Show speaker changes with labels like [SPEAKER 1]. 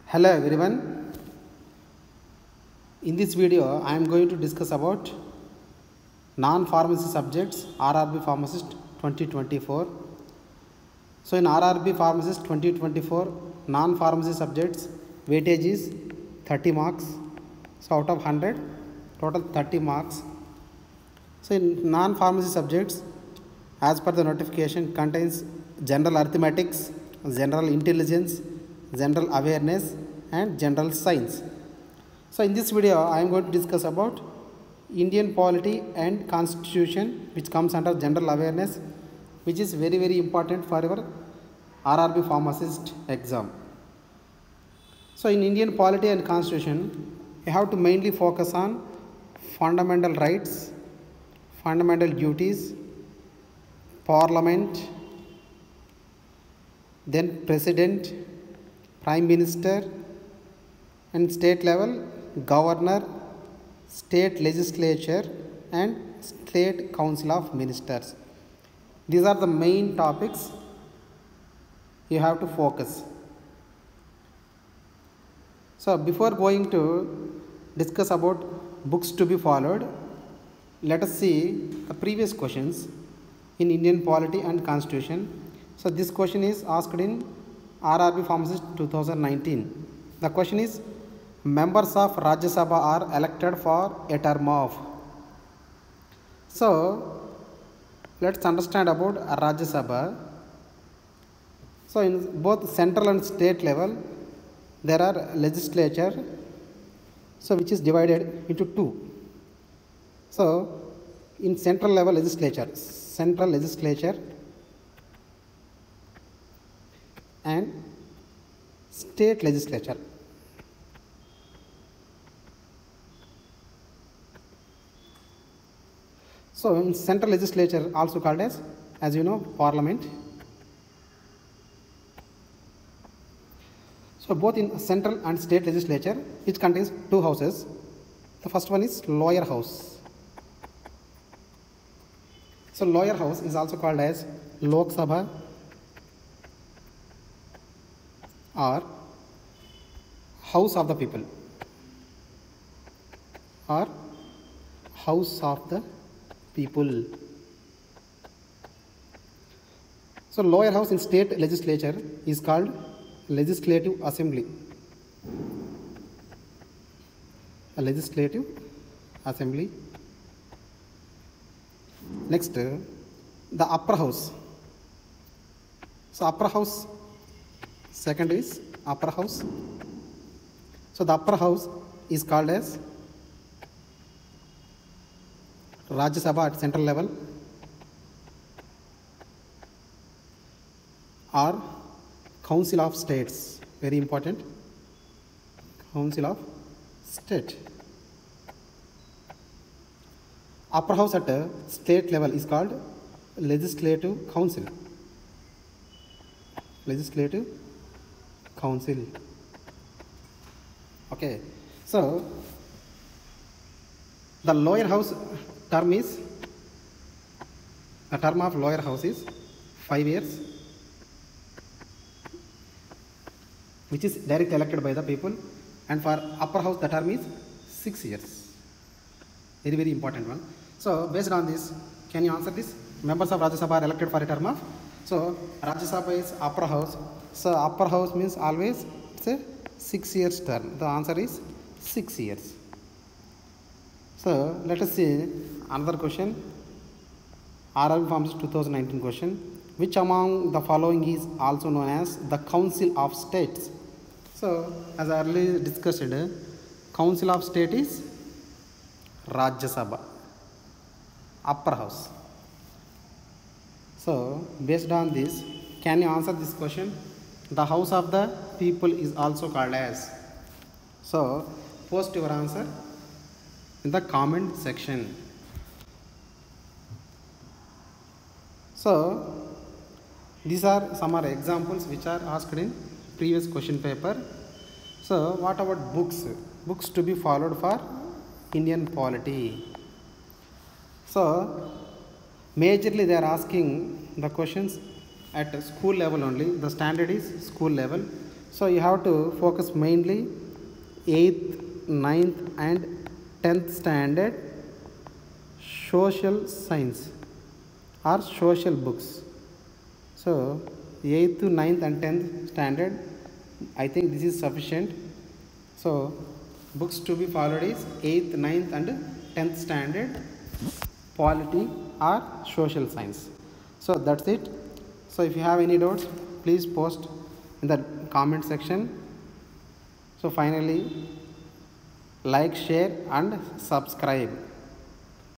[SPEAKER 1] Hello everyone. In this video I am going to discuss about non-pharmacy subjects RRB Pharmacist 2024. So in RRB Pharmacist 2024 non-pharmacy subjects weightage is 30 marks. So out of 100 total 30 marks. So in non-pharmacy subjects as per the notification contains general arithmetics, general intelligence, general awareness and general science. So in this video I am going to discuss about Indian polity and constitution, which comes under general awareness, which is very important for your RRB pharmacist exam. So in Indian polity and constitution you have to mainly focus on fundamental rights, fundamental duties, parliament, then president, prime minister and state level governor, state legislature and state council of ministers. These are the main topics you have to focus. So before going to discuss about books to be followed, let us see the previous questions in Indian polity and constitution. So this question is asked in RRB Pharmacist 2019. The question is, members of Rajya Sabha are elected for a term of. So let's understand about Rajya Sabha. So in both central and state level there are legislature, so which is divided into two. So in central level legislature, central legislature and state legislature. So in central legislature also called as you know, parliament. So both in central and state legislature, which contains two houses. The first one is lower house. So lower house is also called as Lok Sabha or House of the People or House of the People. So lower house in state legislature is called Legislative Assembly. A Legislative Assembly. Next, the upper house. So upper house, second is upper house. So the upper house is called as Rajya Sabha at central level or Council of States, very important, Council of State. Upper house at state level is called Legislative Council. Legislative Council. Okay, so the lower house term is, the term of lower house is 5 years, which is directly elected by the people, and for upper house the term is 6 years. Very important one. So based on this, can you answer this? Members of Rajya Sabha are elected for a term of. So Rajya Sabha is upper house. So upper house means always it's a 6 years term. The answer is 6 years. So let us see another question. RRB Pharmacist 2019 question. Which among the following is also known as the Council of States? So as I earlier discussed, Council of State is Rajya Sabha, upper house. So based on this, can you answer this question? The House of the People is also called as. So post your answer in the comment section. So these are some other examples which are asked in previous question paper. So what about books? Books to be followed for Indian polity. So majorly they are asking the questions at school level only. The standard is school level. So you have to focus mainly 8th, 9th and 10th standard social science or social books. So 8th, 9th and 10th standard, I think this is sufficient. So books to be followed is 8th, 9th and 10th standard polity or social science. So that's it. So if you have any doubts, please post in the comment section. So finally, like, share and subscribe.